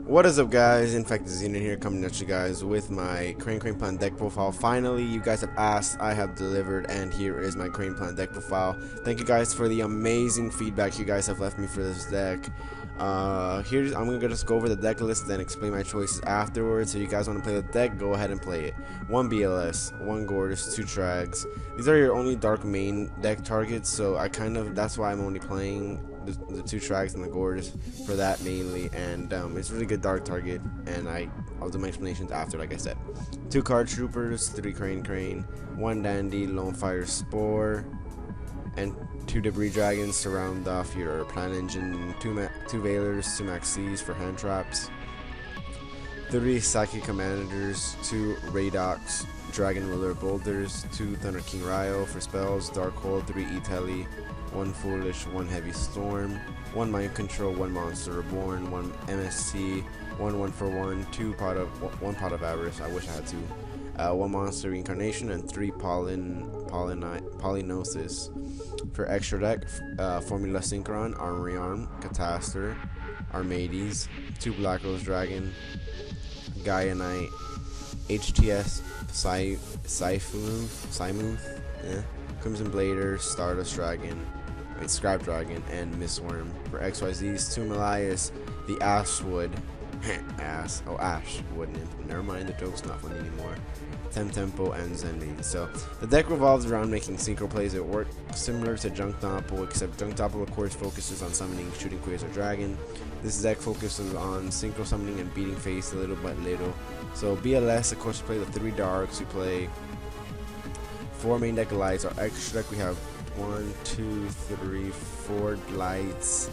What is up, guys? InfectedXenon here, coming at you guys with my Crane Plan deck profile. Finally, you guys have asked, I have delivered, and here is my Crane Plan deck profile. Thank you guys for the amazing feedback you guys have left me for this deck. I'm gonna just go over the deck list, then explain my choices afterwards. So you guys want to play the deck, go ahead and play it. 1 BLS, 1 Gortys, 2 Trags. These are your only dark main deck targets, so that's why I'm only playing the 2 Trags and the Gortys for that mainly, and it's a really good dark target, and I'll do my explanations after, like I said. 2 Card Troopers, 3 Crane, 1 Dandy, Lone Fire Spore, and 2 Debris Dragons to round off your Plan Engine, 2 Veilers, 2 Maxis for hand traps, 3 Psychic Commanders, 2 Raydox, Dragon Ruler Boulders, 2 Thunder King Ryo for spells, Dark Hole, 3 E-Telly, 1 Foolish, 1 Heavy Storm, 1 Mind Control, 1 Monster Reborn, 1 MST, 1 for 1, 1 Pot of Avarice, I wish I had 2, 1 Monster Reincarnation, and 3 Polynosis. For extra deck, Formula Synchron, Armory Arm, Catastor, Armades, 2 Black Rose Dragon, Gaia Knight, HTS Scymuth, Crimson Blader, Stardust Dragon, Scrap Dragon, and Mistworm. For XYZs, 2 Melias, the Ashwood, Ashwood Nymph, never mind, the joke's not funny anymore, Tempo, and Zendi. So the deck revolves around making synchro plays. It works similar to Junk Doppel, except Junk Doppel of course focuses on summoning, shooting Quasar Dragon. This deck focuses on synchro summoning and beating face little by little. So BLS, of course, we play the 3 darks, we play 4 main deck lights. Our extra deck, we have 1, 2, 3, 4 lights,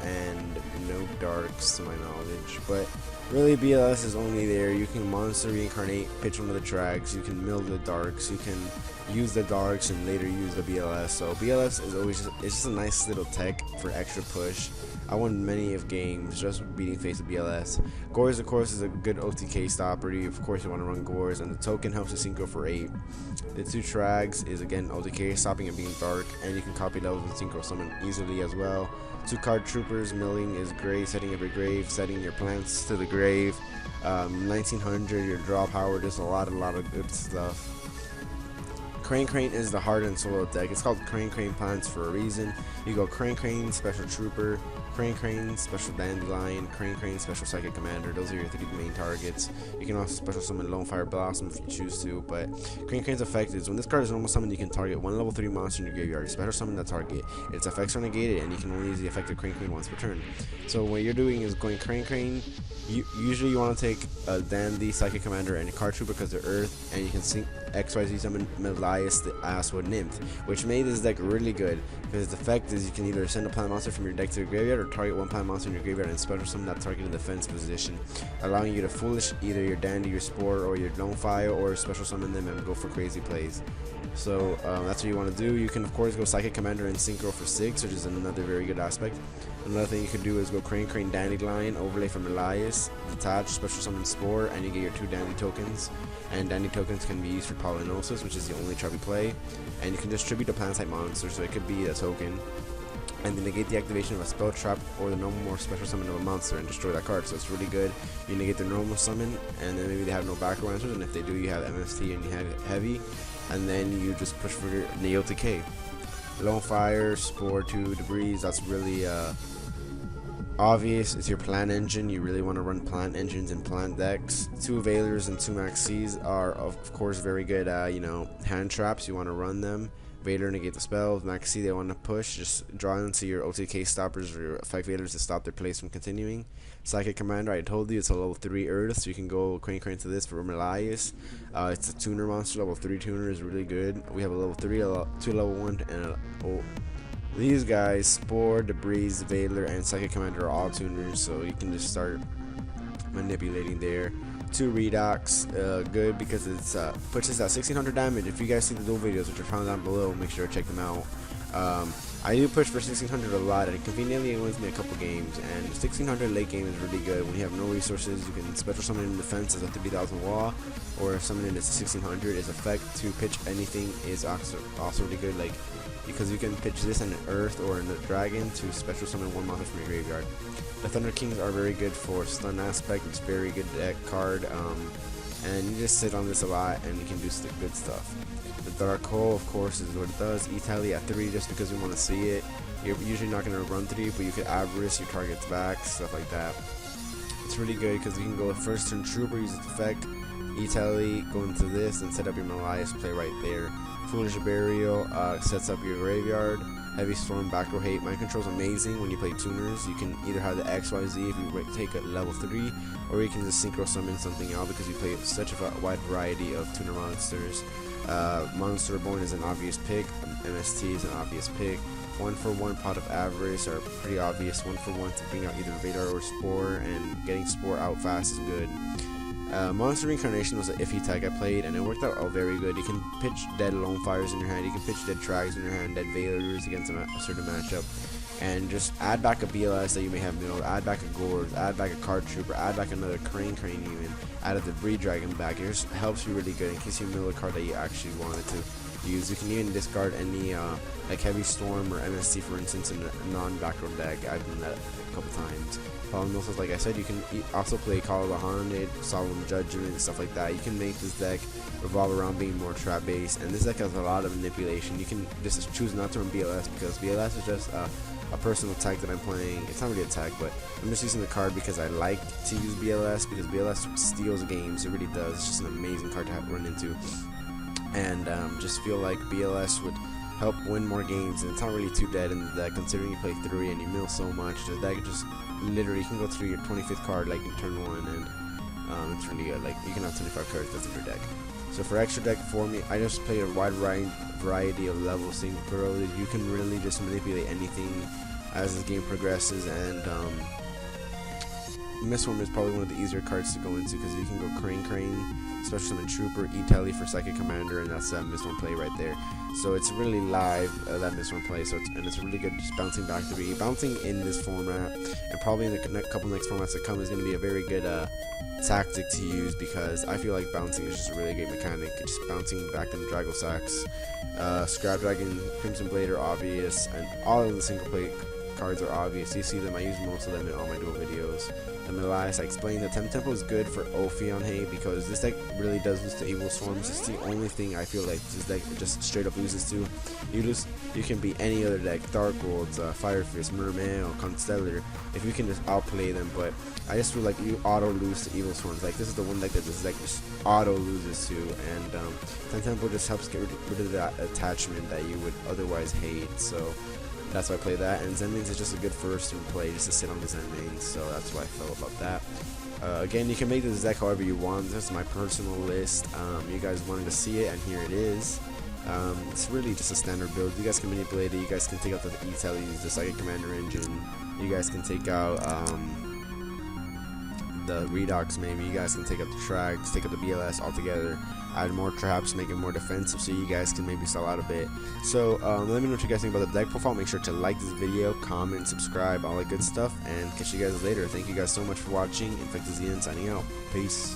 and no darks to my knowledge. But really, BLS is only there. You can monster reincarnate, pitch one of the Trags, you can mill the darks, you can use the darks and later use the BLS. So BLS is always it's just a nice little tech for extra push. I won many of games just beating face with BLS. Gores, of course, is a good OTK stopper. Of course, you want to run Gores, and the token helps you synchro for 8. The 2 Trags is again OTK, stopping and being dark, and you can copy levels and synchro summon easily as well. 2 Card Troopers, milling is great, setting up your grave, setting your plants to the grave. 1900, your draw power, there's a lot of good stuff. Crane is the heart and soul of the deck. It's called Crane Plans for a reason. You go Crane, Special Trooper, Crane, Special Dandelion, Crane, Special Psychic Commander. Those are your 3 main targets. You can also special summon Lone Fire Blossom if you choose to, but Crane's effect is when this card is normal summoned, you can target 1 level 3 monster in your graveyard. Special summon that target. Its effects are negated, and you can only use the effect of Crane once per turn. So what you're doing is going Crane. Usually you want to take a Dandy, Psychic Commander, and a Card Trooper because they're Earth, and you can sync XYZ summon Melias, the Ashwood Nymph, which made this deck really good because its effect is you can either send a plant monster from your deck to your graveyard or target 1 plant monster in your graveyard and special summon that target in defense position, allowing you to Foolish either your Dandy, your Spore, or your Lone Fire, or special summon them and go for crazy plays. So that's what you want to do. You can of course go Psychic Commander and Synchro for 6, which is another very good aspect. Another thing you could do is go Crane Dandelion, overlay from Elias, detach, special summon Spore, and you get your 2 Dandy tokens. And Dandy tokens can be used for Polynosis, which is the only trap we play. And you can distribute a plant type monster, so it could be a token. And then negate the activation of a spell trap or the normal or special summon of a monster and destroy that card. So it's really good. You negate the normal summon, and then maybe they have no back row answers, and if they do, you have MST and you have Heavy, and then you just push for the OTK. Lone Fire, Spore, 2 Debris, that's really obvious. It's your plant engine. You really want to run plant engines and plant decks. 2 Veilers and 2 Maxis are of course very good hand traps. You want to run them. Veiler negate the spells. Maxi they want to push, just draw into your OTK stoppers or your effect Veilers to stop their plays from continuing. Psychic Commander, I told you it's a level 3 Earth, so you can go Crane to this for Melias. It's a tuner monster, level 3 tuner is really good. We have a level 3, 2 level 1, and these guys, Spore, Debris, Veiler, and Psychic Commander are all tuners, so you can just start manipulating there. 2 Redox, good because it's pushes out 1600 damage. If you guys see the duel videos, which are found down below, make sure to check them out. I do push for 1600 a lot, and conveniently it wins me a couple games, and 1600 late game is really good. When you have no resources, you can special summon in defense as a 30,000 wall, or summon it as a 1600. Its effect to pitch anything is also really good. Like because you can pitch this in an Earth or in a Dragon to special summon one monster from your graveyard. The Thunder Kings are very good for stun aspect. It's very good deck card, and you just sit on this a lot and you can do good stuff. The Dark Hole, of course, is what it does. E-Tally at 3 just because you want to see it. You're usually not going to run 3, but you could Avarice your target's back, stuff like that. It's really good because you can go first turn Trooper, use its effect, E-Tally, go into this, and set up your Melias play right there. Foolish Burial sets up your graveyard. Heavy Storm, Backdoor Hate. Mind Control is amazing when you play tuners. You can either have the XYZ if you take a level 3, or you can just synchro summon something out because you play such a wide variety of tuner monsters. Monster Born is an obvious pick. MST is an obvious pick. 1-for-1 Pot of Avarice are pretty obvious. 1-for-1 to bring out either Radar or Spore, and getting Spore out fast is good. Monster Reincarnation was an iffy tag I played, and it worked out very good. You can pitch dead Lone Fires in your hand, you can pitch dead Trags in your hand, dead Veilers against a certain matchup, and just add back a BLS that you may have milled, add back a Gorz, add back a Card Trooper, add back another Crane even, add a Debris Dragon back. It just helps you really good in case you mill a card that you actually wanted to use. You can even discard any like Heavy Storm or MST, for instance, in a non-backdoor deck. I've done that a couple times. Also, like I said, you can also play Call of the Haunted, Solemn Judgment, stuff like that. You can make this deck revolve around being more trap based, and this deck has a lot of manipulation. You can just choose not to run BLS because BLS is just a personal tag that I'm playing. It's not really a tag, but I'm just using the card because I like to use BLS, because BLS steals games. It really does. It's just an amazing card to run into, and just feel like BLS would help win more games, and it's not really too dead in the deck considering you play 3 and you mill so much. The deck just literally, you can go through your 25th card like in turn 1, and it's really good. Like, you can have 25 cards that's in your deck. So for extra deck for me, I just play a wide variety of levels. Synchro, you can really just manipulate anything as this game progresses, and Mistworm is probably one of the easier cards to go into because you can go Crane, Special Summon Trooper, E-Tally for Psychic Commander, and that's that Mistworm play right there. So it's really live, that Mistworm play, so it's really good just bouncing back to be. Bouncing in this format, and probably in the couple next formats to come, is going to be a very good tactic to use, because I feel like bouncing is just a really great mechanic. Just bouncing back in Drago Sacks. Scrap Dragon, Crimson Blade are obvious, and all of the single play cards are obvious. You see them, I use most of them in all my duel videos. The Melias, I explained, the Tempo is good for Ophion because this deck really does lose to Evil Swarms. It's the only thing I feel like this deck just straight up loses to. You can beat any other deck, Dark Worlds, Fire Fist, Mermail, Constellar, if you can just outplay them, but I just feel like you auto lose to Evil Swarms. Like, this is the one deck that this deck just auto loses to, and Tempo just helps get rid of that attachment that you would otherwise hate, so that's why I play that. And Zen Mains is just a good first turn play, just to sit on the Zen Mains, so that's why I felt about that. Again, you can make this deck however you want. This is my personal list. You guys wanted to see it, and here it is. It's really just a standard build. You guys can manipulate it. You guys can take out the E-Tallies, the Psychic Commander engine. You guys can take out the Redox maybe. You guys can take out the Trags, take out the BLS altogether. Add more traps, make it more defensive, so you guys can maybe sell out a bit. So let me know what you guys think about the deck profile. Make sure to like this video, comment, subscribe, all that good stuff, and catch you guys later. Thank you guys so much for watching. InfectedXenon signing out. Peace.